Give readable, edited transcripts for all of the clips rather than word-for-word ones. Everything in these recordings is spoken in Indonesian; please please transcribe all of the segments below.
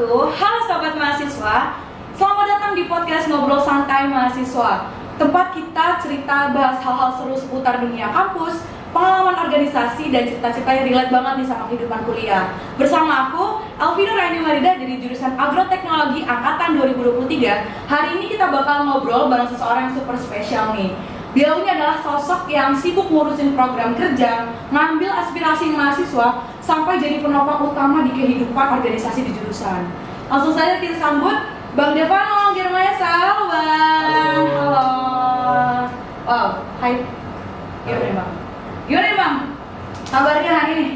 wabarakatuh. Halo sobat mahasiswa, selamat datang di podcast Ngobrol Santai Mahasiswa. Tempat kita cerita bahas hal-hal seru seputar dunia kampus, pengalaman organisasi, dan cerita-cerita yang relate banget nih sama kehidupan kuliah. Bersama aku, Alvino Raini Marida dari jurusan Agroteknologi Angkatan 2023. Hari ini kita bakal ngobrol bareng seseorang yang super spesial nih. Beliau ini adalah sosok yang sibuk ngurusin program kerja, ngambil aspirasi mahasiswa, sampai jadi penopang utama di kehidupan organisasi di jurusan. Langsung saja kita sambut Bang Devano Girmayasa. Halo Bang. Halo. Wow, hai. Gimana nih Bang? Gimana nih Bang? Kabarnya hari ini?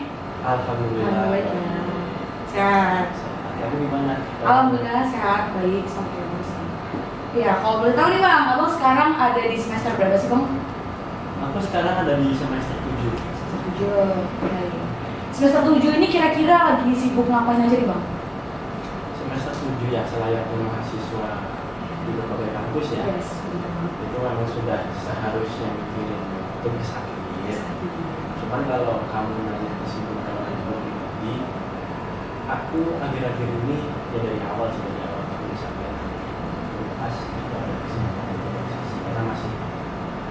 Alhamdulillah. Sehat. Kamu gimana? Alhamdulillah sehat, baik, sampai bersih. Ya, kalau boleh tahu nih Bang, Abang sekarang ada di semester berapa sih Bang? Aku sekarang ada di semester 7. Semester 7. Baik. Semester 7 ini kira-kira lagi sibuk ngapain aja nih Bang? Semester 7 ya, selayaknya mahasiswa di berbagai kampus ya. Yes, Itu memang sudah seharusnya mikirin tugas akhir. Cuman kalau kamu nanya kesibukan pribadi, aku akhir-akhir ini ya dari awal aku sampai pas itu ada kesibukan organisasi karena masih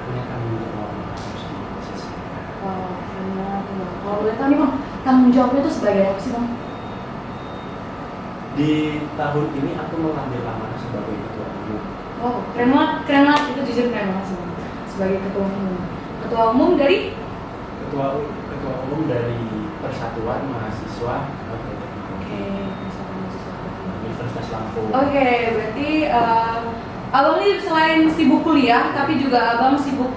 punya tanggung jawab yang harus diselesaikan. Wow, keren banget Bang. Kalau boleh tahu nih Bang, tanggung jawabnya itu sebagai apa sih Bang? Di tahun ini aku mengambil amanah sebagai ketua umum. Wow, keren banget, itu jujur keren banget sih Bang. Sebagai ketua umum. Ketua umum dari? Ketua umum dari Persatuan Mahasiswa Oke, Persatuan Mahasiswa Universitas Lampung. Oke, berarti Abang ini selain sibuk kuliah, tapi juga Abang sibuk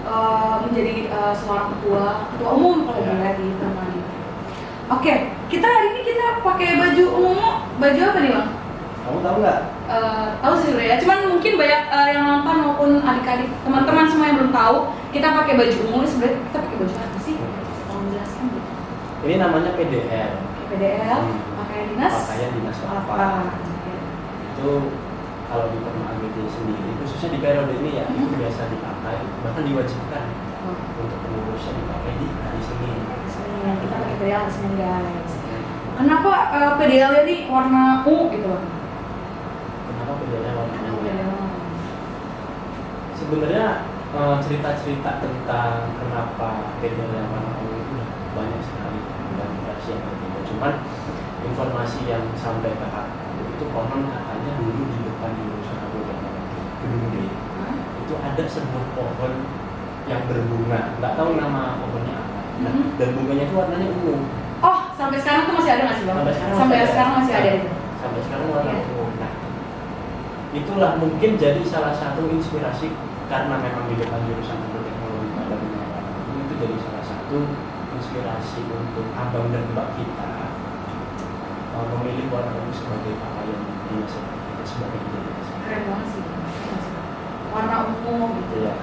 menjadi seorang ketua umum kalau boleh di Permadi. Oke, kita hari ini pakai baju ungu, baju apa nih Bang? Kamu tahu nggak? Tahu sih sebenarnya, cuman mungkin banyak yang nonton maupun adik-adik, teman-teman semua yang belum tahu, kita pakai baju ungu. Ini sebenarnya kita pakai baju apa sih? Tolong menjelaskan gitu. Ini namanya PDL. PDL, pakaian dinas. Pakaian dinas apa? Itu kalau di Perma AGT sendiri, khususnya di periode ini ya, itu biasa dipakai, bahkan diwajibkan untuk pengurusnya dipakai di hari Senin. Kita pakai PDL hari Senin guys. Kenapa PDL ini warna ungu gitu Bang? Kenapa PDL warna ungu? PDL. Sebenarnya cerita-cerita tentang kenapa PDL warna ungu itu banyak sekali dan versi yang berbeda. Cuman informasi yang sampai ke aku itu konon katanya dulu di depan jurusan aku gedung D itu ada sebuah pohon yang berbunga, nggak tahu nama pohonnya apa. Nah, dan bunganya itu warnanya ungu. Oh, sampai sekarang tuh masih ada nggak sih Bang? Sampai sekarang masih ada itu. Sampai sekarang warna ungu. Nah, itulah mungkin jadi salah satu inspirasi karena memang di depan jurusan Agroteknologi ada bunga warna ungu, itu jadi salah satu inspirasi untuk abang dan mbak kita memilih warna ungu sebagai pakaian dinas sebagai identitas. Keren banget sih. Warna ungu gitu ya.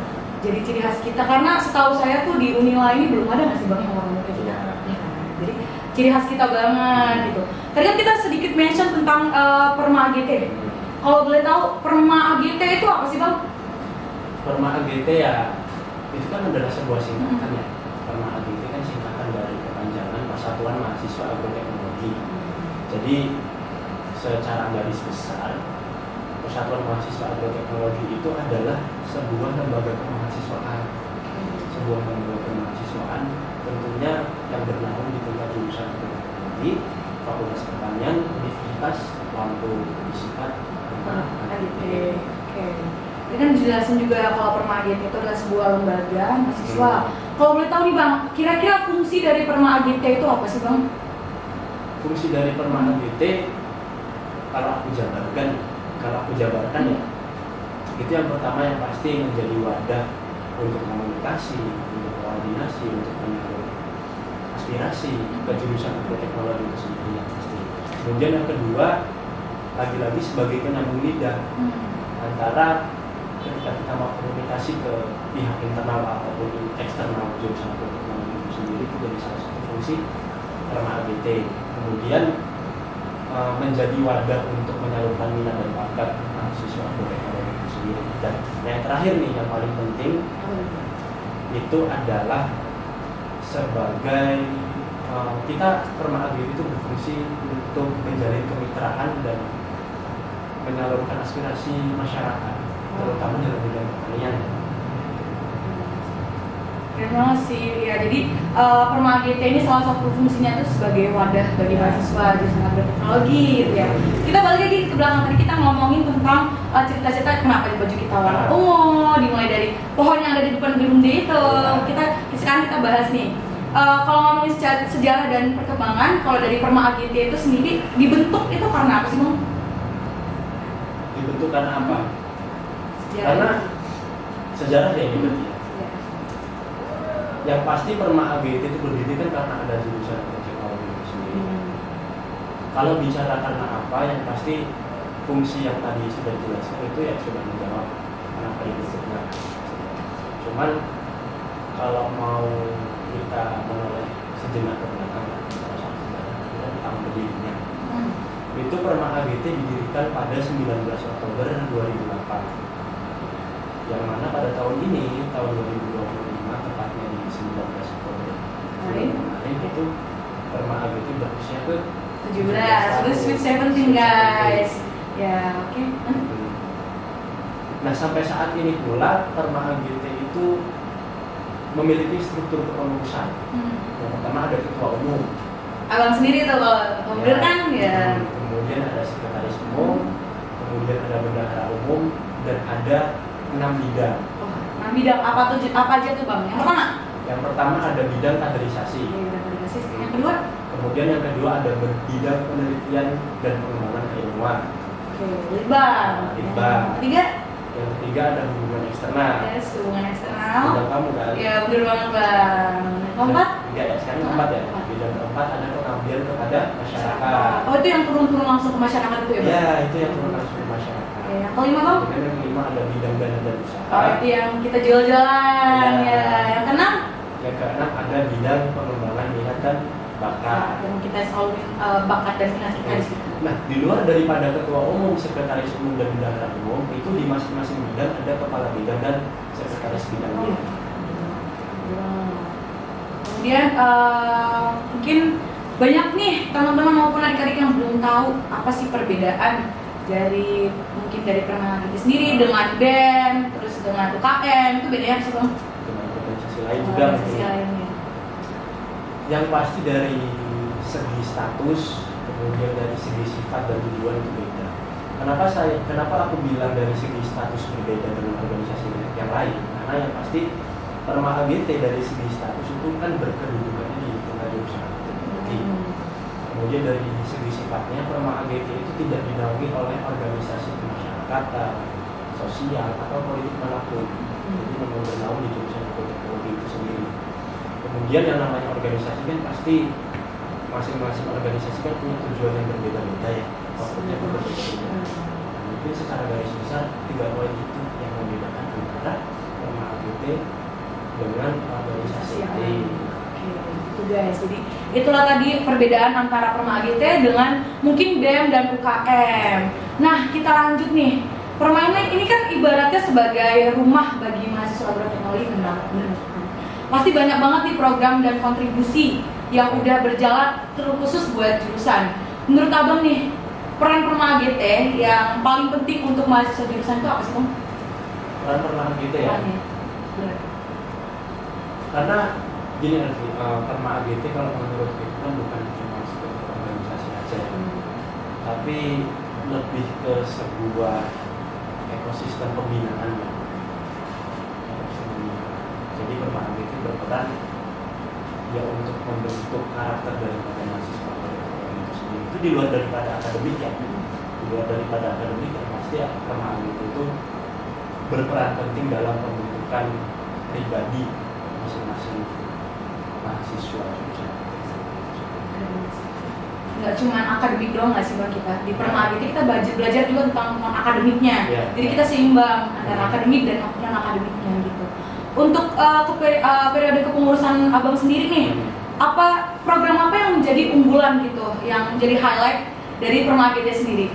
Jadi ciri khas kita, karena setahu saya tuh di Unila ini belum ada nggak sih Bang yang warna ungu kayak gitu. Ya. Ya kan? Jadi ciri khas kita banget gitu. Tadi kan kita sedikit mention tentang Perma AGT. Kalau boleh tahu Perma AGT itu apa sih Bang? Perma AGT ya itu kan adalah sebuah singkatan ya. Perma AGT kan singkatan dari kepanjangan Persatuan Mahasiswa Agroteknologi. Jadi secara garis besar Persatuan Mahasiswa Agroteknologi itu adalah sebuah lembaga kemahasiswaan. Sebuah lembaga kemahasiswaan tentunya yang bernaung di tingkat jurusan agroteknologi, Fakultas Pertanian, Universitas Lampung, Disipat, AGT. Oke. Ini kan dijelasin juga kalau Perma AGT itu adalah sebuah lembaga mahasiswa. Kalau boleh tahu nih Bang, kira-kira fungsi dari Perma AGT itu apa sih Bang? Fungsi dari Perma AGT kalau aku jabarkan ya, itu yang pertama yang pasti menjadi wadah untuk komunikasi, untuk koordinasi, untuk menyalurkan aspirasi ke jurusan agroteknologi itu sendiri yang pasti. Kemudian yang kedua, lagi-lagi sebagai penyambung lidah antara ketika kita mau komunikasi ke pihak internal ataupun eksternal jurusan agroteknologi itu sendiri, itu jadi salah satu fungsi Perma AGT. Kemudian menjadi wadah untuk menyalurkan minat dan bakat mahasiswa agroteknologi itu sendiri. Dan yang terakhir nih yang paling penting itu adalah sebagai kita Perma AGT itu berfungsi untuk menjalin kemitraan dan menyalurkan aspirasi masyarakat, terutama dalam bidang pertanian. Keren banget sih, ya jadi Perma AGT ini salah satu fungsinya tuh sebagai wadah bagi mahasiswa jurusan agroteknologi gitu ya. Kita balik lagi ke belakang, tadi kita ngomongin tentang cerita-cerita kenapa baju kita warna ungu, dimulai dari pohon yang ada di depan gedung D itu. Sekarang kita bahas nih, kalau ngomongin sejarah dan perkembangan, kalau dari Perma AGT itu sendiri dibentuk itu karena apa sih Bang? Dibentuk karena apa? Sejarah. Karena sejarah yang dibentuk. Yang pasti Perma AGT itu berdiri kan karena ada jurusan teknologi itu sendiri. Kalau bicara karena apa, yang pasti fungsi yang tadi sudah dijelaskan itu yang sudah menjawab kenapa dibentuknya. Cuman kalau mau kita menoleh sejenak ke belakang, kita tentang berdirinya. Itu Perma AGT didirikan pada 19 Oktober 2008. Yang mana pada tahun ini, tahun 2025, tepatnya di 19 Oktober kemarin itu Perma AGT berusia ke 17, sweet 17 guys. Ya, oke. Nah, sampai saat ini pula Perma AGT itu memiliki struktur kepengurusan. Yang pertama ada ketua umum. Abang sendiri tuh kalau bener kan ya. Kemudian ada sekretaris umum, kemudian ada bendahara umum, dan ada 6 bidang. 6 bidang apa aja tuh Bang? Yang pertama ada bidang kaderisasi. Yang kedua? Kemudian yang kedua ada bidang penelitian dan pengembangan keilmuan. Litbang. Yang ketiga ada hubungan eksternal. Yes, hubungan eksternal. Bidang kamu kan? Ya, bener banget Bang. Keempat? Sekarang keempat ya. Bidang keempat ada pengabdian kepada masyarakat. Oh, itu yang turun-turun langsung ke masyarakat itu ya Bang? Ya, itu yang turun langsung ke masyarakat. Yang kelima Bang? Kemudian yang kelima ada bidang dana dan usaha. Oh, itu yang kita jual-jualan ya. Yang keenam? Yang keenam ada bidang pengembangan minat dan bakat. Yang kita selalu bakat dan minat kita di situ. Nah, di luar daripada ketua umum, sekretaris umum dan bendahara umum, itu di masing-masing bidang ada kepala bidang dan sekretaris bidangnya. Kemudian mungkin banyak nih teman-teman maupun adik-adik yang belum tahu apa sih perbedaan dari Perma AGT sendiri dengan BEM, terus dengan UKM, itu bedanya apa sih Bang? Dengan organisasi lain juga. Yang pasti dari segi status, kemudian dari segi sifat dan tujuan itu beda. Kenapa aku bilang dari segi status berbeda dengan organisasi yang lain? Karena yang pasti Perma AGT dari segi status itu kan berkedudukannya di tengah jurusan teknologi. Kemudian dari segi sifatnya Perma AGT itu tidak dinaungi oleh organisasi kemasyarakatan, sosial atau politik manapun. Jadi memang bernaung di jurusan teknologi itu sendiri. Kemudian yang namanya organisasi kan pasti masing-masing organisasi kan punya tujuan yang berbeda-beda ya. Maksudnya berbeda-beda. Mungkin secara garis besar 3 poin itu yang membedakan antara Perma AGT dengan organisasi lain. Itu guys, jadi itulah tadi perbedaan antara Perma AGT dengan mungkin BEM dan UKM. Nah, kita lanjut nih. Perma ini kan ibaratnya sebagai rumah bagi mahasiswa agroteknologi kan. Pasti banyak banget nih program dan kontribusi yang udah berjalan terkhusus buat jurusan. Menurut Abang nih, peran Perma AGT yang paling penting untuk mahasiswa jurusan itu apa sih Bang? Peran Perma AGT ya? Karena gini nanti, Perma AGT kalau menurut kita kan bukan cuma sebagai organisasi aja, tapi lebih ke sebuah ekosistem pembinaan ya. Jadi Perma AGT berperan ya untuk membentuk karakter daripada mahasiswa itu sendiri. Itu di luar daripada akademik ya. Di luar daripada akademik yang pasti ya, Perma AGT itu berperan penting dalam pembentukan pribadi masing-masing mahasiswa. Nggak cuma akademik doang nggak sih Bang kita? Di Perma AGT kita belajar juga tentang non-akademiknya. Jadi kita seimbang antara akademik dan non-akademiknya gitu. Untuk periode kepengurusan Abang sendiri nih, apa program apa yang menjadi unggulan gitu, yang menjadi highlight dari Perma AGT sendiri?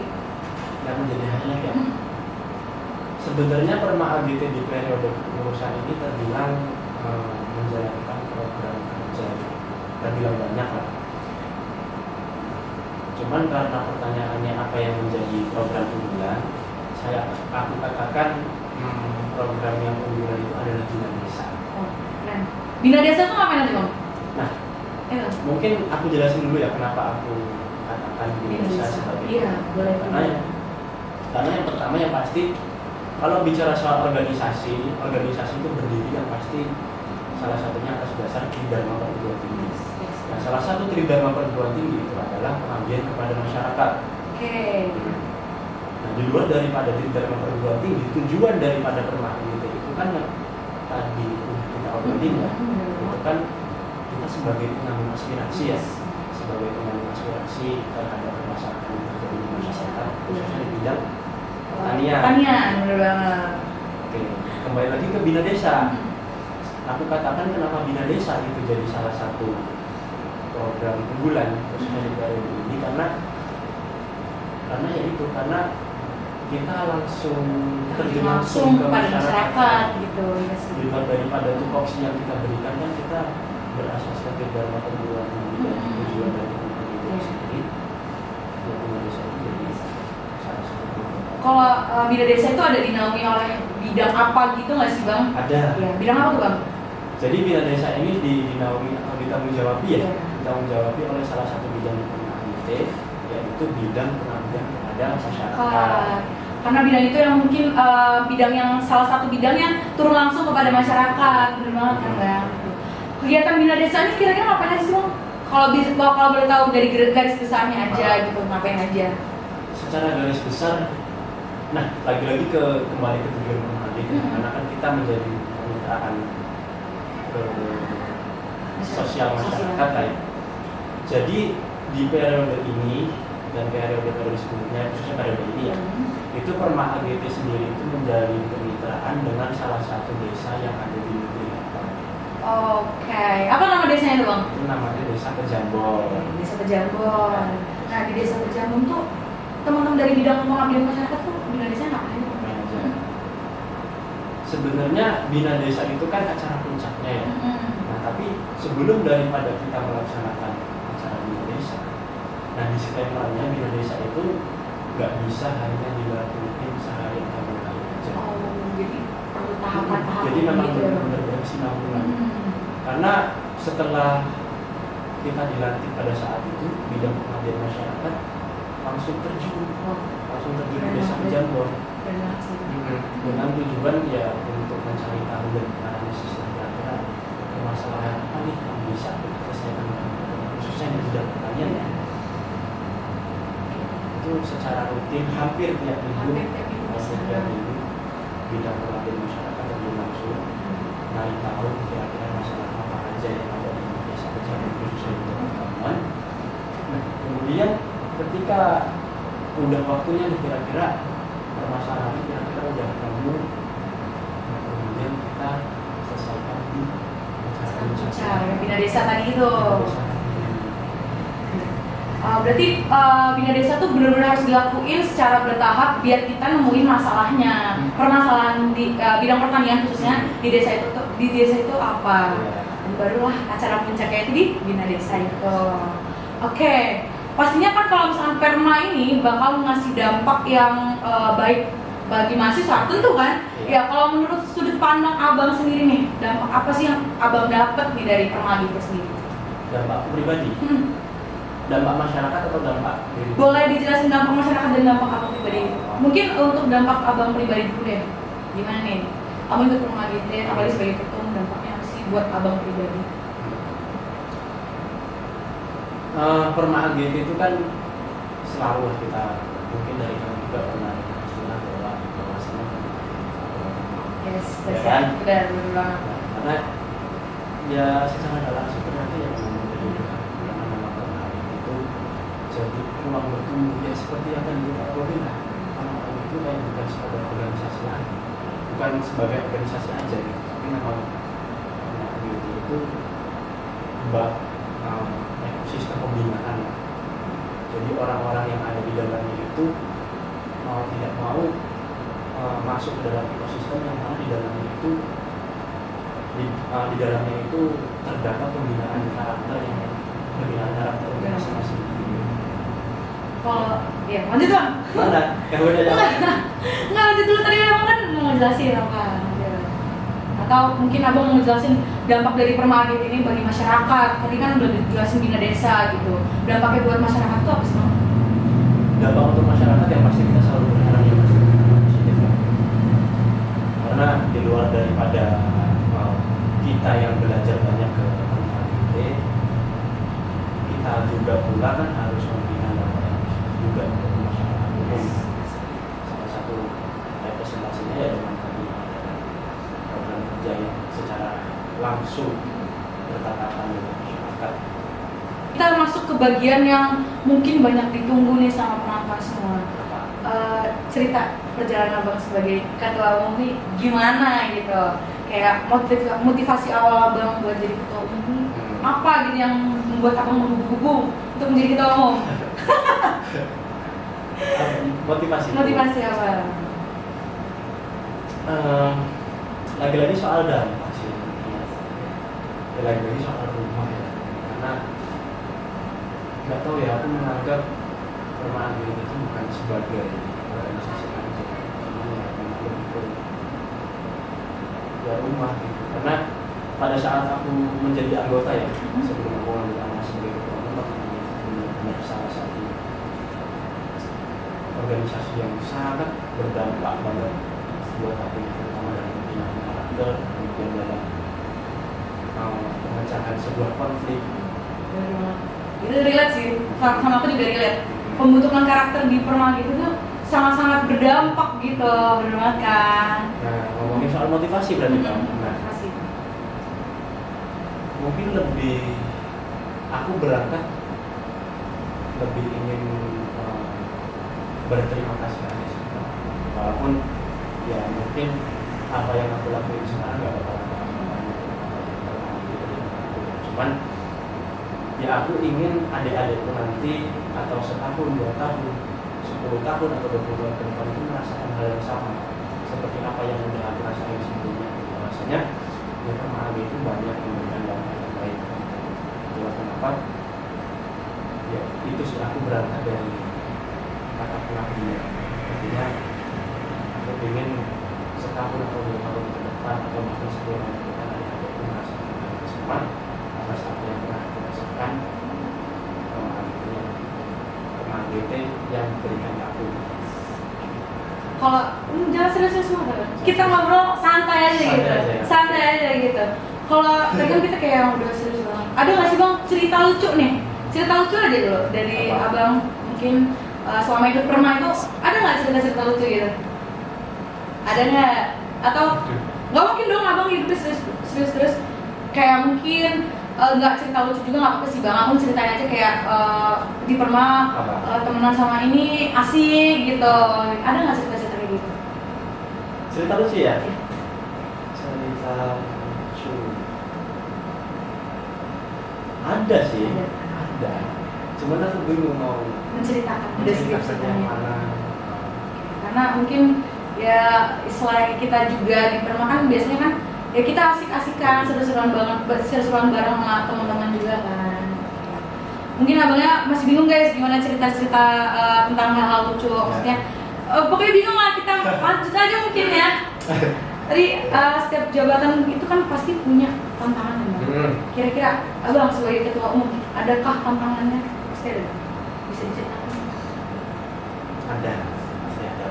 Yang menjadi highlight ya? Sebenarnya Perma AGT di periode kepengurusan ini terbilang menjalankan program kerja terbilang banyak lah. Cuman karena pertanyaannya apa yang menjadi program unggulan, aku katakan program yang unggulan itu adalah Bina Desa. Oh, keren. Bina Desa itu ngapain aja Bang? Nah, mungkin aku jelasin dulu ya kenapa aku katakan Bina Desa sebagai boleh. Karena yang pertama yang pasti kalau bicara soal organisasi itu berdiri yang pasti salah satunya atas dasar tridharma perguruan tinggi. Nah, salah satu tridharma perguruan tinggi itu adalah pengabdian kepada masyarakat. Oke. Nah, di luar daripada tridharma perguruan tinggi, tujuan daripada Permata ITB itu kan yang tadi kita obrolin ya, itu kan kita sebagai penyambung aspirasi ya, sebagai penyambung aspirasi terhadap permasalahan yang terjadi di masyarakat, khususnya di bidang pertanian, benar banget. Oke, kembali lagi ke Bina Desa. Aku katakan kenapa Bina Desa itu jadi salah satu program unggulan khususnya di periode ini karena kita langsung terjun langsung ke masyarakat gitu ya sih. Di luar daripada tupoksi yang kita berikan kan kita berasaskan tridharma perguruan tinggi dan tujuan dari program itu sendiri. Bina Desa itu jadi salah satu. Kalau Bina Desa itu ada dinaungi oleh bidang apa gitu nggak sih Bang? Ada. Ya, bidang apa tuh Bang? Jadi Bina Desa ini dinaungi atau ditanggung jawabi oleh salah satu bidang di Permata ITB, yaitu bidang pengabdian kepada masyarakat. Karena bidang itu yang mungkin bidang yang salah satu bidangnya turun langsung kepada masyarakat, benar banget kan Bang? Kegiatan Bina Desa ini kira-kira ngapain aja sih Bang? Kalau boleh tahu dari garis besarnya aja gitu, ngapain aja? Secara garis besar, nah lagi-lagi kembali ke tujuan Permata ITB, karena kan kita menjadi kemitraan sosial masyarakat ya. Jadi di periode ini dan periode sebelumnya, khususnya periode ini ya, itu Permata ITB sendiri itu menjalin kemitraan dengan salah satu desa yang ada di negeri Batam. Oke, apa nama desanya tuh Bang? Itu namanya Desa Pejambon. Desa Pejambon. Nah di Desa Pejambon tuh teman-teman dari bidang pengabdian masyarakat tuh Bina Desa ngapain? Sebenarnya Bina Desa itu kan acara puncaknya ya. Nah tapi sebelum daripada kita melaksanakan acara Bina Desa, nah disclaimer-nya Bina Desa itu nggak bisa hanya dilakukan sehari atau 2 kali aja. Oh, jadi perlu tahapan-tahapan. Jadi memang gitu. benar-benar berkesinambungan. Karena setelah kita dilantik pada saat itu bidang pengabdian masyarakat langsung terjun di Desa Pejambon. Dengan tujuan ya untuk mencari tahu dan analisis kira-kira permasalahan apa nih yang bisa kita selesaikan khususnya di bidang pertanian ya. Itu secara rutin hampir tiap minggu bidang pengabdian masyarakat terjun langsung mencari tahu kira-kira masalah apa aja yang ada di Desa Pejambon khususnya di teman-teman. Nah, kemudian ketika udah waktunya kira-kira permasalahan kira-kira udah ketemu, nah, kemudian kita selesaikan di acara Bina Desa tadi itu. Berarti Bina Desa tuh benar-benar harus dilakuin secara bertahap biar kita nemuin masalahnya. Permasalahan di bidang pertanian khususnya di desa itu apa? Dan barulah acara puncaknya itu di Bina Desa itu. Oke. Pastinya kan kalau misalkan Perma ini bakal ngasih dampak yang baik bagi mahasiswa, tentu kan? Ya kalau menurut sudut pandang Abang sendiri nih, dampak apa sih yang Abang dapat nih dari Perma itu sendiri? Dampak pribadi? Dampak masyarakat atau dampak pribadi? Boleh dijelasin dampak masyarakat dan dampak Abang pribadi. Mungkin untuk dampak Abang pribadi dulu deh. Gimana nih? Abang ikut Perma gitu, apalagi sebagai ketum, dampaknya apa sih buat Abang pribadi? Permata ITB itu kan selalu kita mungkin dari kami juga pernah istilah bahwasanya ya kan? Benar banget. Karena ya secara dalam sebenarnya yang menjadi nama Permata ITB itu jadi ruang bertumbuh ya seperti yang tadi kita obrolin lah. Permata ITB itu kayak bukan sebagai organisasi lagi, bukan sebagai organisasi aja gitu, tapi memang Permata ITB itu ekosistem pembinaan. Jadi orang-orang yang ada di dalamnya itu mau tidak mau masuk ke dalam ekosistem yang mana di dalamnya itu terdapat pembinaan karakter organisasi masing-masing. Kalau ya lanjut bang. Mana? Yang udah jalan. Nggak lanjut dulu tadi abang kan mau ngejelasin apa? Atau mungkin abang mau ngejelasin dampak dari Permagit ini bagi masyarakat. Tadi kan udah dijelasin bina desa gitu. Dampaknya buat masyarakat itu apa sih bang? Dampak untuk masyarakat yang pasti kita selalu berharap yang positif lah. Karena di luar daripada kita yang belajar banyak ke teman-teman kita juga pula kan harus memberikan dampak yang positif juga untuk masyarakat umum. Salah satu representasinya ya dengan tadi ada program kerja yang secara langsung bertatapan dengan masyarakat. Kita masuk ke bagian yang mungkin banyak ditunggu nih sama penonton semua. Cerita perjalanan abang sebagai ketua umum ini gimana gitu, kayak motivasi awal abang buat jadi ketua umum ini apa gitu yang membuat abang menggugu untuk menjadi ketua umum? Motivasi apa? Lagi-lagi soal dampak sih, lagi-lagi soal rumah ya, karena nggak tahu ya, aku menganggap Permagit itu bukan sebagai organisasi aja, cuma ya memang lebih ya rumah gitu. Karena pada saat aku menjadi anggota ya, sebelum aku menjadi anggota sebagai ketua umum, benar-benar salah satu organisasi yang sangat berdampak banget buat aku, terutama dalam pembinaan karakter, kemudian dalam pemecahan sebuah konflik. Itu relate sih, sama aku juga relate. Pembentukan karakter di Permagit itu sangat-sangat berdampak gitu, benar banget kan? Nah, ngomongin soal motivasi berarti kamu. Nah, Motivasi. mungkin aku berangkat lebih ingin berterima kasih aja sih. Walaupun ya mungkin apa yang aku lakuin sekarang nggak bakal cuman ya aku ingin adik-adikku nanti atau setahun, 2 tahun, 10 tahun atau 20 tahun ke depan itu merasakan hal yang sama seperti apa yang udah aku rasain sebelumnya. Rasanya ya Permagit itu banyak memberikan dampak yang baik. Itulah kenapa ya itu sih aku berangkat dari kata pengabdian. Artinya aku ingin setahun atau 2 tahun ke depan atau bahkan 10 tahun ke depan adik-adikku merasakan hal yang sama atas apa yang pernah aku rasakan. Permagit yang diberikan aku. Kalau jangan serius semua kan? Kita ngobrol santai aja gitu, santai aja gitu. Kalau tadi kan kita kayak yang udah serius banget. Ada nggak sih bang cerita lucu nih? Cerita lucu aja dulu dari abang mungkin selama hidup Perma itu ada nggak cerita-cerita lucu gitu? Ada nggak? Atau nggak mungkin dong abang hidupnya serius terus? Kayak mungkin nggak cerita lucu juga nggak apa-apa sih bang, aku ceritain aja kayak di Perma temenan sama ini asik gitu. Ada nggak cerita-cerita kayak gitu? Cerita lucu ya? Cerita lucu ada sih, ada. Cuman aku bingung mau menceritakan yang mana. Karena mungkin ya selain kita juga di Perma kan biasanya kan ya kita asik-asikan, seru-seruan bareng sama teman-teman juga kan. Mungkin abangnya masih bingung guys gimana cerita-cerita tentang hal-hal lucu, maksudnya pokoknya bingung lah, kita lanjut aja mungkin ya. Tadi setiap jabatan itu kan pasti punya tantangan kan. Kira-kira abang sebagai ketua umum adakah tantangannya? Pasti ada. Bisa diceritakan? Ada, pasti ada.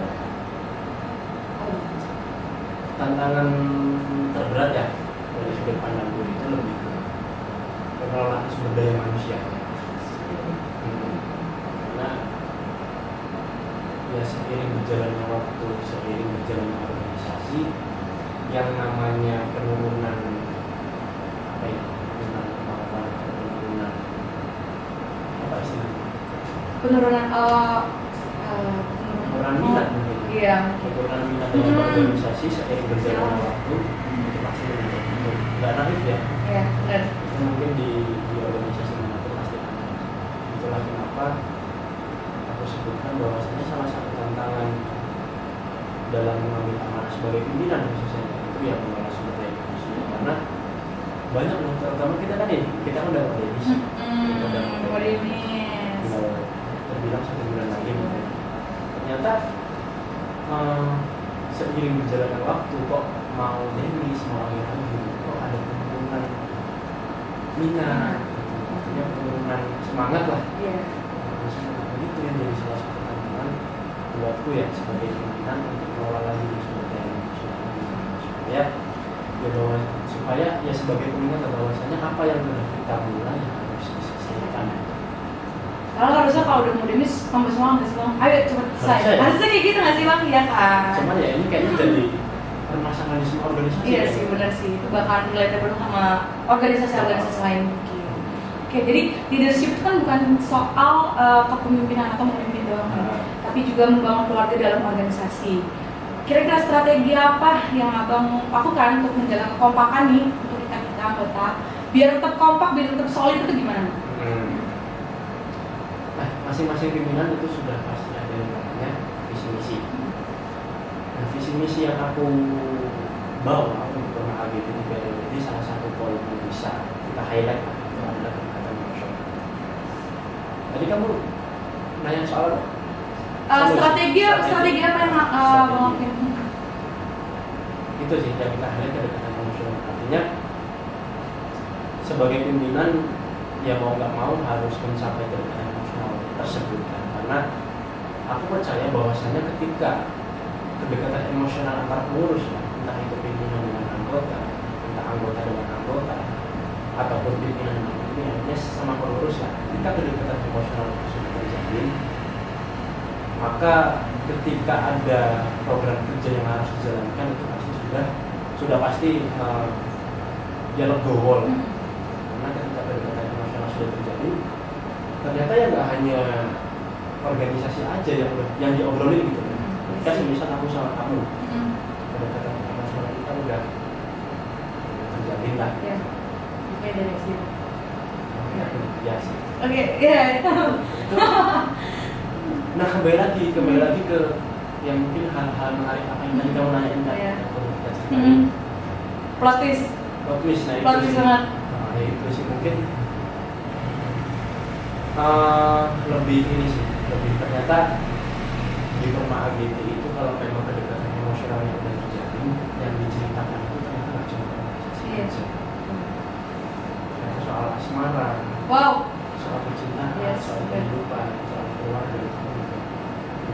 Tantangan terberat ya dari sudut pandang gue itu lebih ke pengelolaan sumber daya manusia. Karena ya seiring berjalannya waktu, seiring berjalannya organisasi, yang namanya penurunan apa ya, penurunan kemampuan, apa istilahnya? Penurunan minat mungkin. Iya. Penurunan minat dalam organisasi seiring berjalannya waktu itu pasti menjadi nggak naif ya. Iya, benar. Mungkin di organisasi manapun pasti ada. Itulah kenapa aku sebutkan bahwasanya salah satu tantangan dalam mengambil amanah sebagai pimpinan khususnya itu ya mengelola sumber daya manusia, karena banyak loh, terutama kita kan ya, kita udah akademisi, Akademi. bilang 1 bulan lagi gitu. Ternyata seiring berjalannya waktu kok mau demis, mau lagi kok ada penurunan minat, artinya penurunan semangat lah. Penurunan semangat itu yang jadi salah satu tantangan buatku ya sebagai pimpinan untuk mengelola diri sumber daya manusia supaya supaya ya sebagai pimpinan bahwasanya apa yang sudah kita mulai harus diselesaikan. Kalau harusnya kalau udah mau demis tambah semangat sih bang, ayo cepet selesai. Harusnya kayak gitu nggak sih bang? Iya kan. Cuman ya ini kayaknya jadi permasalahan di semua organisasi. Iya sih benar sih, itu bahkan relatable sama organisasi-organisasi lain mungkin. Oke, jadi leadership itu kan bukan soal kepemimpinan atau memimpin doang, tapi juga membangun keluarga dalam organisasi. Kira-kira strategi apa yang abang lakukan untuk menjaga kekompakan nih untuk kita anggota, biar tetap kompak, biar tetap solid itu gimana? Nah, masing-masing pimpinan itu sudah pasti ada yang namanya visi misi. Nah, visi misi yang aku bawa untuk AGT di periode ini salah satu poin yang bisa kita highlight itu adalah kedekatan emosional. Tadi kamu nanya soal strategi apa yang abang lakukan? Itu sih yang kita highlight, kedekatan emosional. Artinya sebagai pimpinan ya mau nggak mau harus mencapai kedekatan emosional tersebut kan? Karena aku percaya bahwasanya ketika kedekatan emosional antar pengurus ya, entah itu pimpinan dengan anggota, entah anggota dengan anggota, ataupun pimpinan dengan pimpinan, ya sama pengurus ya, ketika kedekatan emosional sudah terjadi, maka ketika ada program kerja yang harus dijalankan itu pasti sudah pasti dia legowo. Karena ketika kedekatan emosional sudah terjadi, ternyata ya nggak hanya organisasi aja yang diobrolin gitu. Ketika misal aku sama kamu, kedekatan emosional kita udah terjadi lah. Oke, dari sini. Ya sih. Oke, ya. Nah kembali lagi ke yang mungkin hal-hal menarik apa yang tadi kamu nanyain kan? Plot twist. Nah itu sih. Nah itu sih mungkin lebih ini sih, lebih ternyata di Perma AGT itu kalau memang kedekatan emosional yang udah terjadi, yang diceritakan itu ternyata nggak cuma saja. Ternyata soal asmara, soal percintaan, soal kehidupan, soal keluarga itu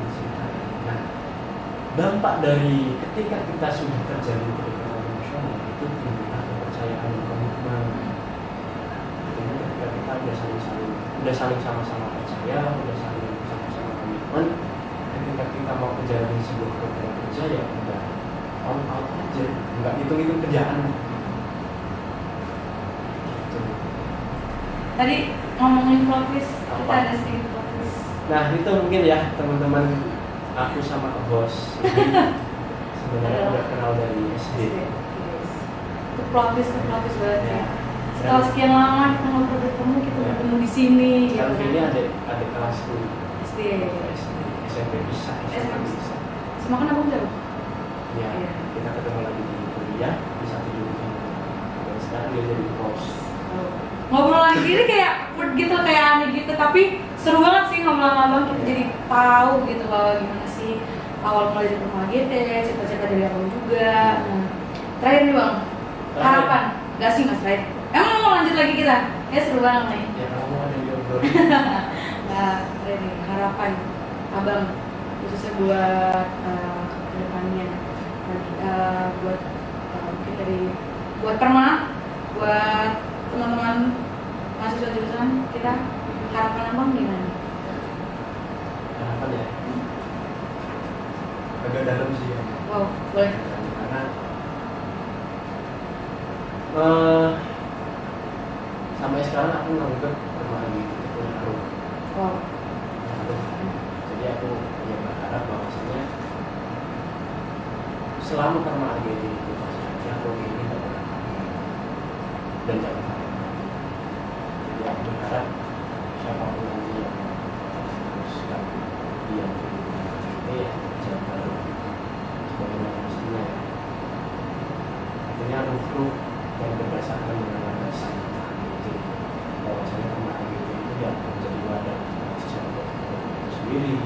diceritakan. Nah, dampak dari ketika kita sudah terjadi kedekatan emosional itu timbullah kepercayaan dan komitmen. Artinya ketika kita udah saling sama-sama percaya, udah saling sama-sama komitmen, ketika kita mau menjalani sebuah program kerja ya udah all out aja, nggak hitung-hitung kerjaan. Gitu. Tadi ngomongin plot twist, kita ada sedikit plot twist. Nah itu mungkin ya teman-teman, aku sama bos ini sebenarnya udah kenal dari SD. Itu plot twist banget ya. Setelah sekian lama kita ngobrol bertemu, kita bertemu di sini. Sekarang ini ada kelasku SD, SMP bisa. Semua kan abang jauh. Ya, kita ketemu lagi di kuliah di satu jurusan. Dan sekarang dia jadi bos. Ngobrol lagi ini kayak gitu, kayak aneh gitu, tapi seru banget sih ngobrol sama abang. Kita jadi tahu gitu kalau gimana sih awal mulai dari Perma AGT, cita-cita dari abang juga. Nah, terakhir nih bang, harapan? Gak sih mas, terakhir. Emang mau lanjut lagi kita? Ya seru banget nih. Ya kamu ada di obrolan. Nah, ini harapan abang khususnya buat kedepannya, buat mungkin buat Perma, buat teman-teman mahasiswa jurusan kita, harapan abang gimana? Harapan ya? Agak dalam sih ya. Wow, boleh. Karena sampai sekarang aku nganggep Perma AGT itu punya aroma. Wow. Jadi aku ya berharap bahwasanya selama Perma AGT itu pasti aku ini tidak pernah dan jangan sampai. Jadi aku berharap siapapun nanti yang meneruskan dia ini ya jangan baru sebagaimana mestinya ya. Artinya ruh yang berdasarkan dengan landasan bahwasanya Perma AGT itu ya menjadi wadah mahasiswa diri,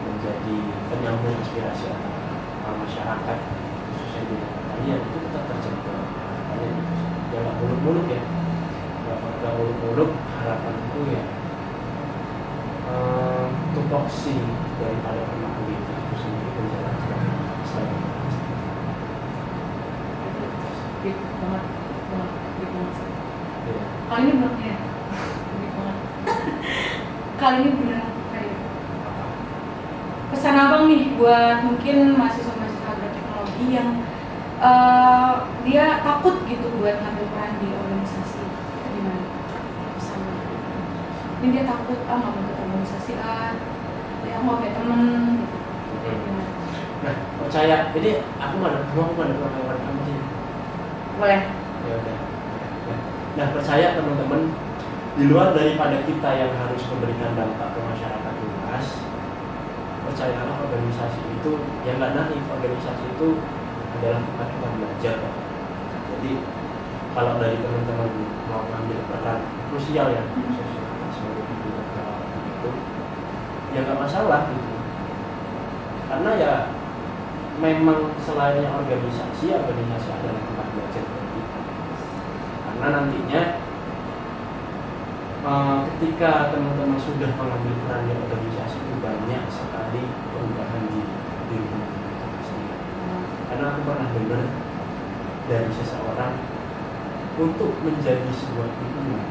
menjadi penyambung aspirasi antar masyarakat, khususnya di pertanian, itu tetap terjaga harapannya. Ya nggak muluk-muluk ya, nggak muluk-muluk, harapanku ya tupoksi daripada permainan itu sendiri berjalan selalu. Deep banget, deep banget. Ya. Kali ini bener ya, deep banget. Kali ini bener kayak pesan abang nih buat mungkin mahasiswa-mahasiswa agroteknologi yang dia takut gitu buat ngambil peran di organisasi. Gimana pesannya? Ini dia takut, nggak mau ikut organisasi, ya mau kayak temen gitu. Gimana? Nah, percaya, jadi aku nggak ada lewat kamu sih. Boleh. Ya udah. Nah, percaya teman-teman, di luar daripada kita yang harus memberikan dampak ke masyarakat luas, percayalah organisasi itu yang nggak naif. Organisasi itu adalah tempat kita belajar. Jadi kalau dari teman-teman mau ngambil peran krusial ya, sebagai pimpinan itu, ya nggak masalah gitu. Karena ya memang selainnya organisasi adalah tempat belajar bagi kita. Karena nantinya ketika teman-teman sudah mengambil peran di organisasi itu banyak sekali perubahan di diri teman-teman sendiri. Karena aku pernah dengar dari seseorang, untuk menjadi sebuah pimpinan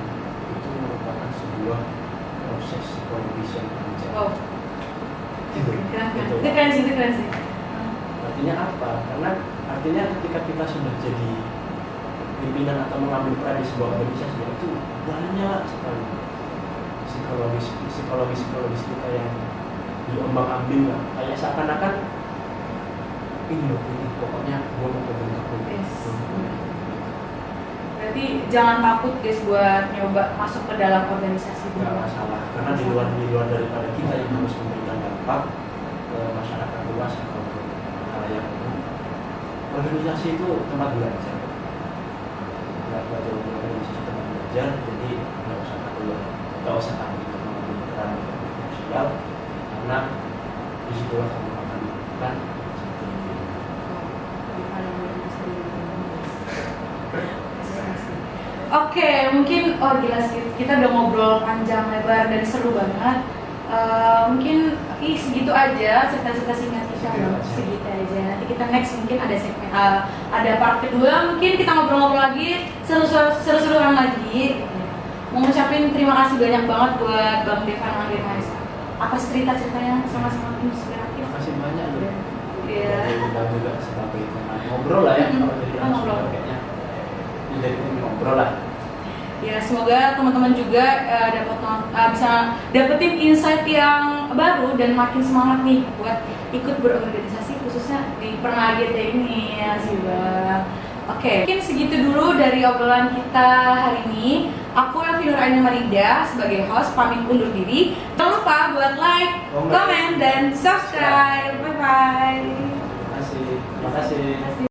itu merupakan sebuah proses psikologis yang panjang. Wow. Gitu. Itu keren sih. Artinya apa? Karena artinya ketika kita sudah jadi pimpinan atau mengambil peran di sebuah organisasi, itu banyak sekali psikologis kita yang diombang-ambing lah. Kayak seakan-akan ini pokoknya gue mau kebentuk Yes. Berarti jangan takut guys buat nyoba masuk ke dalam organisasi nggak dulu. masalah, karena di luar daripada kita yang harus memberikan dampak ke masyarakat luas atau ke halayak umum. Organisasi itu tempat belajar. Nggak belajar di organisasi tempat belajar, jadi nggak usah takut untuk mengambil peran sosial, karena disitulah kamu akan melakukan. Oke, mungkin gila sih, kita udah ngobrol panjang lebar dan seru banget. Mungkin segitu aja cerita-cerita singkat kita, segitu aja. Nanti kita next mungkin ada segmen, ada part kedua, mungkin kita ngobrol-ngobrol lagi, seru-seruan lagi. Mau ngucapin terima kasih banyak banget buat Bang Devan Angger Marisa atas cerita-ceritanya sama-sama inspiratif. Terima kasih banyak loh. Iya. Kita juga sebagai teman ngobrol lah ya, kalau jadi langsung ngobrol. kayaknya jadi ngobrol lah. Ya, semoga teman-teman juga bisa dapetin insight yang baru dan makin semangat nih buat ikut berorganisasi, khususnya di Permagete ini ya sih Bang. Oke, mungkin segitu dulu dari obrolan kita hari ini. Aku Elvinur Aina Marida sebagai host pamit undur diri. Jangan lupa buat like, komen, dan subscribe. Bye bye. Terima kasih.